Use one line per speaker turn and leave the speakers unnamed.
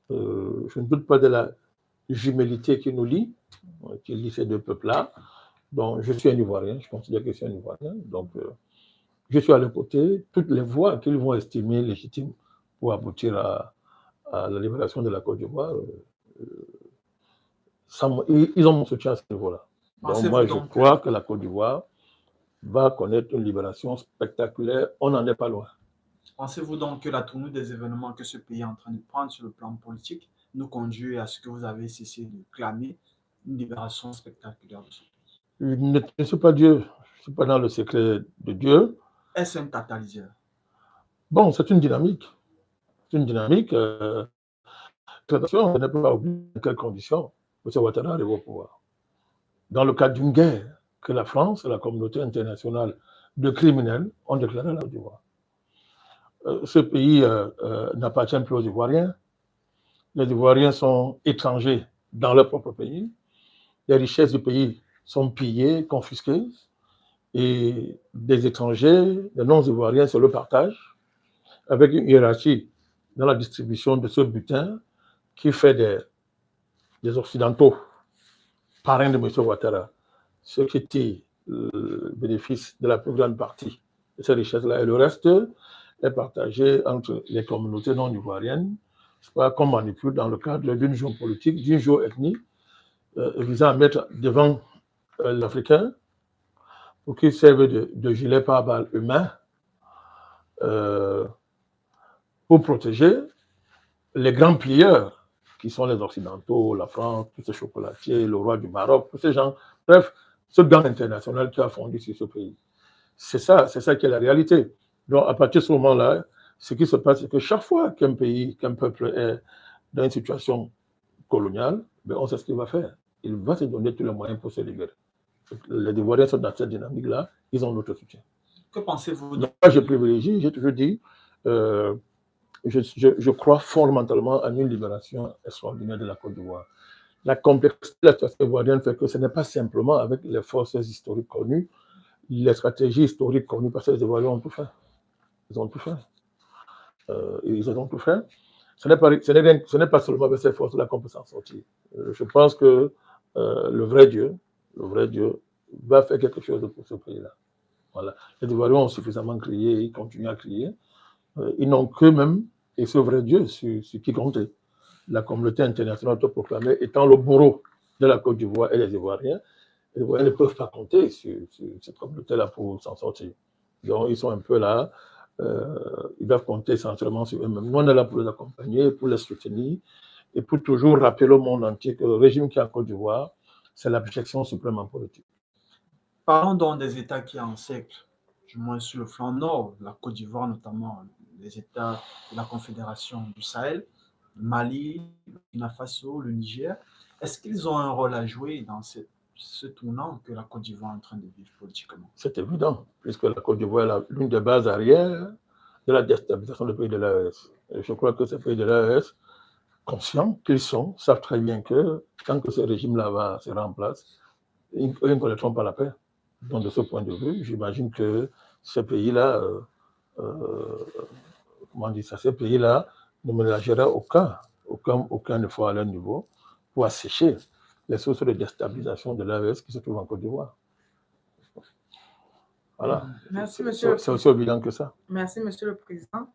je ne doute pas de la jumélité qui nous lie, qui lie ces deux peuples-là. Donc, je suis un Ivoirien, je considère que je suis un Ivoirien. Donc, je suis à leur côté. Toutes les voies qu'ils vont estimer légitimes pour aboutir à la libération de la Côte d'Ivoire, ils ont mon soutien à ce niveau-là. Donc, moi, je crois que la Côte d'Ivoire va connaître une libération spectaculaire. On n'en est pas loin.
Pensez-vous donc que la tournure des événements que ce pays est en train de prendre sur le plan politique nous conduit à ce que vous avez cessé de clamer une libération spectaculaire de ce pays?
Je ne suis pas Dieu. Je ne suis pas dans le secret de Dieu.
Est-ce un catalyseur?
Bon, c'est une dynamique. C'est une dynamique. Attention, on ne peut pas oublier dans quelles conditions M. Ouattara arrive au pouvoir. Dans le cadre d'une guerre que la France et la communauté internationale de criminels ont déclarée à la Côte d'Ivoire. Ce pays n'appartient plus aux Ivoiriens. Les Ivoiriens sont étrangers dans leur propre pays. Les richesses du pays sont pillées, confisquées. Et des étrangers, des non-Ivoiriens se le partagent avec une hiérarchie dans la distribution de ce butin qui fait des Occidentaux, parrains de M. Ouattara, ceux qui tirent le bénéfice de la plus grande partie de ces richesses-là. Et le reste est partagé entre les communautés non ivoiriennes, qu'on manipule dans le cadre d'une géopolitique, d'une géoethnie, visant à mettre devant l'Africain pour qu'il serve de gilet pare-balles humain pour protéger les grands plieurs qui sont les Occidentaux, la France, tous ces chocolatiers, le roi du Maroc, tous ces gens. Bref, ce gang international qui a fondu sur ce pays. C'est ça qui est la réalité. Donc, à partir de ce moment-là, ce qui se passe, c'est que chaque fois qu'un pays, qu'un peuple est dans une situation coloniale, ben on sait ce qu'il va faire. Il va se donner tous les moyens pour se libérer. Les Ivoiriens sont dans cette dynamique-là, ils ont notre soutien.
Que pensez-vous?
Donc, moi, je privilégie, j'ai toujours dit, je crois fondamentalement à une libération extraordinaire de la Côte d'Ivoire. La complexité de la situation ivoirienne fait que ce n'est pas simplement avec les forces historiques connues, les stratégies historiques connues, parce que les Ivoiriens ont tout fait. Ils ont tout fait. Ils ont tout fait. Ce n'est pas seulement avec ces forces-là qu'on peut s'en sortir. Je pense que le vrai Dieu va faire quelque chose pour ce pays-là. Voilà. Les Ivoiriens ont suffisamment crié, ils continuent à crier. Ils n'ont qu'eux-mêmes et ce vrai Dieu sur qui compter. La communauté internationale autoproclamée étant le bourreau de la Côte d'Ivoire et les Ivoiriens ne peuvent pas compter sur cette communauté-là pour s'en sortir. Donc, ils sont un peu là. Ils doivent compter essentiellement sur eux-mêmes. Nous, on est là pour les accompagner, pour les soutenir et pour toujours rappeler au monde entier que le régime qui est en Côte d'Ivoire, c'est l'abjection suprême en politique.
Parlons donc des États qui encerclent, du moins sur le flanc nord, la Côte d'Ivoire, notamment les États de la Confédération du Sahel, le Mali, le Burkina Faso, le Niger. Est-ce qu'ils ont un rôle à jouer dans ce tournant que la Côte d'Ivoire est en train de vivre politiquement?
C'est évident, puisque la Côte d'Ivoire est l'une des bases arrière de la déstabilisation des pays de l'AES. Je crois que ces pays de l'AES, conscients qu'ils sont, savent très bien que tant que ce régime-là sera en place, ils ne connaîtront pas la paix. Donc, de ce point de vue, j'imagine que ces pays-là, ces pays-là ne ménageraient aucun effort à leur niveau pour assécher les sources de déstabilisation de l'AES qui se trouvent en Côte d'Ivoire. Voilà.
Merci, monsieur.
C'est aussi évident que ça.
Merci, monsieur le président.